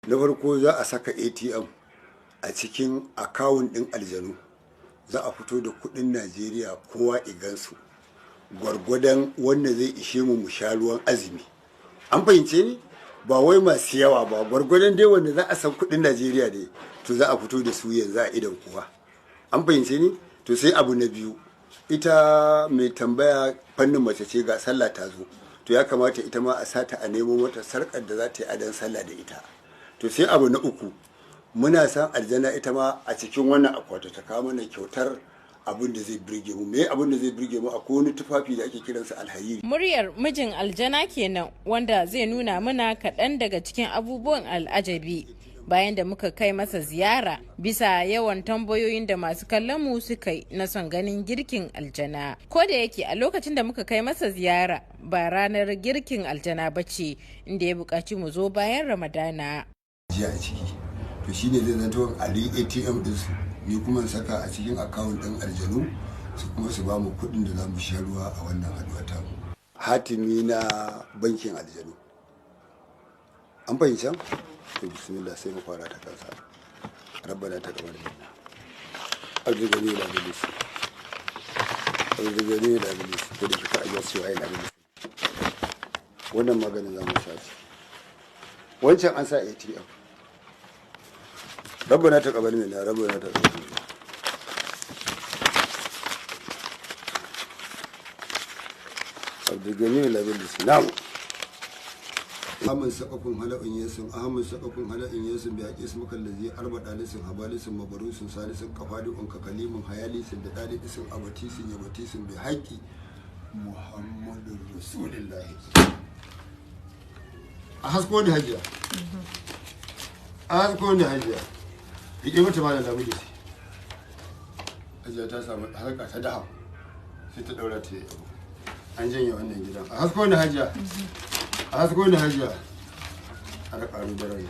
Na farko za a saka ATM a cikin akawun ɗin aljanu, za a fito da kuɗin Najeriya kowa igansu gwargwadon wanda zai ishe mu sha ruwan azumi. An fahimce ni? Ba wai masu yawa ba, gwargwadon dai wanda za a san kuɗin Najeriya ne, to za a fito da su yanzu a idan kowa. An fahimce ni? To sai abu na biyu, ita mai tambaya fannin mace ce ga sallah ta zo, to ya kamata ita ma a sata a nemo mata sarƙar da za ta yi adon sallah da ita. To sai abu na uku, muna san aljana ita ma a cikin wannan akwati ta kawo mana kyautar abin da zai birge mu. Me abin da zai birge mu? Akwai wani tufafi da ake kiransa alhariri. Muryar mijin aljana kenan, wanda zai nuna mana kaɗan daga cikin abubuwan al'ajabi bayan da muka kai masa ziyara, bisa yawan tambayoyin da masu kallon mu suka yi na son ganin girkin aljana. Ko da yake a lokacin da muka kai masa ziyara ba ranar girkin aljana ba ce, inda ya buƙaci mu zo bayan Ramadana. Jiya a ciki, to shine zai zanto ali ATM ɗinsu, ni kuma saka a cikin akawun ɗin aljanu, su kuma su ba mu kuɗin da za mu sha ruwa a wannan haɗuwa ta mu. Hatimi na bankin aljanu. An fahimta? To bismillah sai mu fara ta kansa. Rabbana taqabbal minna. Aljani la bilis. Aljani la bilis. Ko da kika ajiye cewa yana bilis. Wannan maganin za mu sha shi. Wancan an sa ATM. Rabbana taqabbal minna. Rabbana taqabbal minna. Aljani la bilis. Na'am. Amin sakakun hala'in yasin, amin sakakun hala'in yasin bi haƙi su muka lazi arba ɗalisin habalisin mabarusin salisin kafali'un kakalimin hayalisin da ɗalisin abatisin yabatisin bi haƙi Muhammadun Rasulullahi. A hasko ne hajiya. A hasko ne hajiya. Riƙe mata ma da lamu da shi. Hajiya ta samu harka ta daha sai ta ɗaura ta yi abu. An janye wannan gidan. A hasko ne hajiya. A hasko ne hajiya. Ana ƙaru da rai.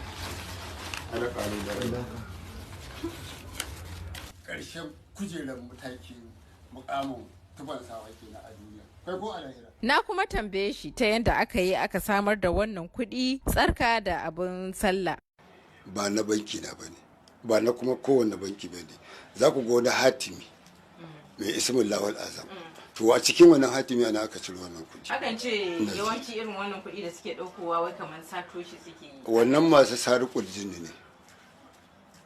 Ana ƙaru da rai. Ƙarshen kujerar matakin mukamin tuban sawa ke na a duniya. Kai ko a lahira. Na kuma tambaye shi ta yadda aka yi aka samar da wannan kuɗi tsarka da abin sallah. Ba na banki na bane, ba na kuma kowanne banki bane. Za ku ga wani hatimi mai ismin lawal azam. To a cikin wannan hatimi ana aka ciro wannan kuɗi. Akan ce yawanci irin wannan kuɗi da suke ɗaukowa wai kamar sato shi suke yi. Wannan masu sarukul jinni ne.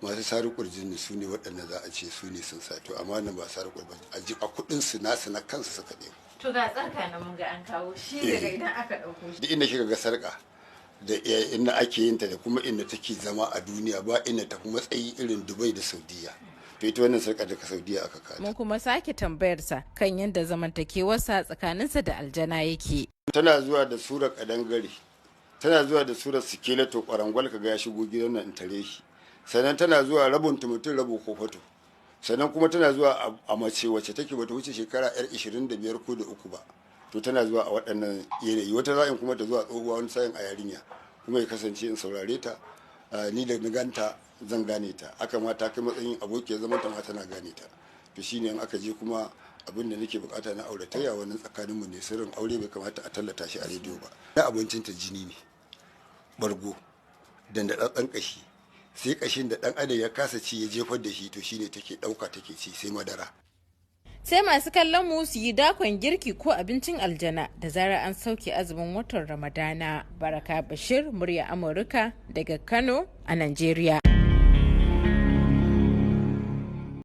Masu sarukul jinni su ne waɗanda za a ce su ne sun sato, amma nan ba sarukul ba. A ji a kuɗin su nasu na kansu suka ɗebo. To ga tsarka na mun ga an kawo shi daga idan aka ɗauko shi. Duk inda kika ga sarƙa da inda ake yin ta da kuma inda take zama a duniya ba inda tafi matsayi irin Dubai da Saudiya. To ita wannan sarƙa daga Saudiya aka kawo. Mun kuma sake tambayarsa kan yadda zamantakewarsa tsakaninsa da aljana yake. Tana zuwa da surar kadangare, tana zuwa da surar sikeleto kwarangwal kaga ya shigo gidan nan in tare shi. Sannan tana zuwa rabin mutum rabo kofato. Sannan kuma tana zuwa a mace wacce take bata wuce shekara 25 ko da uku ba. To tana zuwa a waɗannan yanayi, wata sa'in kuma ta zuwa tsohuwa, wani sa'in a yarinya, kuma ya kasance in saurare ta, ni da na ganta zan gane ta. Aka ma ta kai matsayin abokiyar zaman ta ma tana gane ta. To shine in aka je kuma abin da nake bukata na auratayya wannan tsakanin mu ne, sirrin aure bai kamata a tallata shi a rediyo ba. Na abincin ta jini ne, bargo, dandaɗaɗɗen ƙashi, sai ƙashin da ɗan adam ya kasa ci ya jefar da shi, to shine take ɗauka take ci, sai madara. Sai masu kallon mu su yi dakon girki ko abincin aljana da zarar an sauke azumin watan Ramadana. Baraka Bashir, murya Amurka daga Kano a Najeriya.